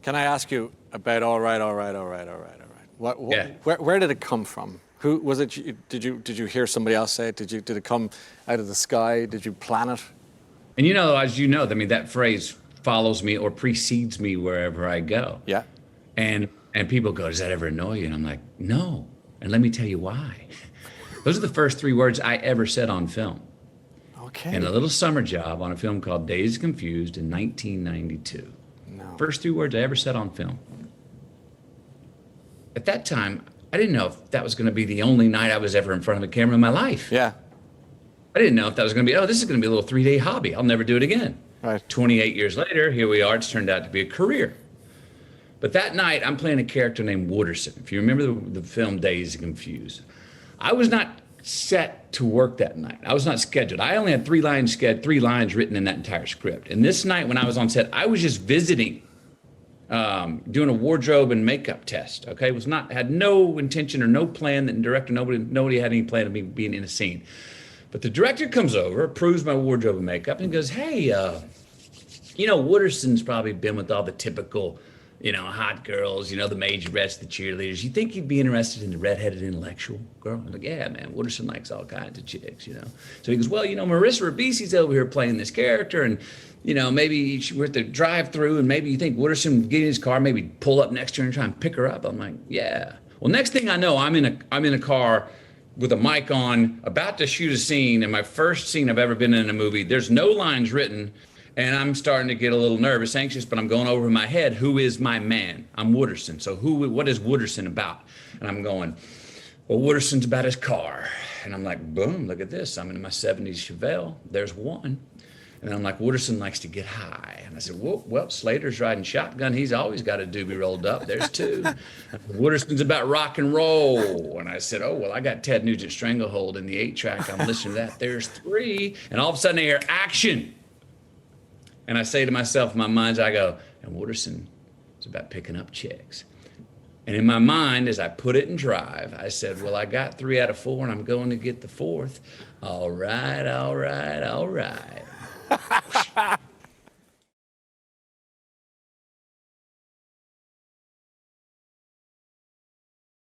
Can I ask you about all right, all right, all right, all right, all right? Yeah. Where did it come from? Who was it? Did you hear somebody else say it? Did it come out of the sky? Did you plan it? And you know, as you know, I mean, that phrase follows me or precedes me wherever I go. Yeah. And people go, does that ever annoy you? And I'm like, no. And let me tell you why. Those are the first three words I ever said on film. Okay. In a little summer job on a film called Dazed and Confused in 1992. No. First three words I ever said on film. At that time, I didn't know if that was going to be the only night I was ever in front of a camera in my life. Yeah. I didn't know if that was going to be, oh, this is going to be a little 3-day hobby. I'll never do it again. Right. 28 years later, here we are. It's turned out to be a career. But that night, I'm playing a character named Wooderson. If you remember the film Dazed and Confused, I was not set to work that night. I was not scheduled. I only had three lines written in that entire script. And this night, when I was on set, I was just visiting, doing a wardrobe and makeup test. Okay, had no intention or no plan. That director, nobody had any plan of me being in a scene. But the director comes over, approves my wardrobe and makeup, and goes, "Hey, you know, Wooderson's probably been with all the typical, you know, hot girls, you know, the majorettes, the cheerleaders. You think he'd be interested in the redheaded intellectual girl?" I'm like, "Yeah, man, Wooderson likes all kinds of chicks, you know." So he goes, "Well, you know, Marissa Ribisi's over here playing this character, and, you know, maybe we're at the drive-through, and maybe you think Wooderson would get in his car, maybe pull up next to her and try and pick her up." I'm like, "Yeah." Well, next thing I know, I'm in a car with a mic on, about to shoot a scene, and my first scene I've ever been in a movie. There's no lines written. And I'm starting to get a little nervous, anxious, but I'm going over in my head, who is my man? I'm Wooderson. So what is Wooderson about? And I'm going, well, Wooderson's about his car. And I'm like, boom, look at this. I'm in my 70s Chevelle. There's one. And then I'm like, Wooderson likes to get high. And I said, well, Slater's riding shotgun. He's always got a doobie rolled up. There's two. Wooderson's about rock and roll. And I said, oh, well, I got Ted Nugent Stranglehold in the 8-track. I'm listening to that. There's three. And all of a sudden I hear action. And I say to myself, in my mind's eye, I go, and Wooderson is about picking up chicks. And in my mind, as I put it in drive, I said, well, I got 3 out of 4, and I'm going to get the 4th. All right, all right, all right.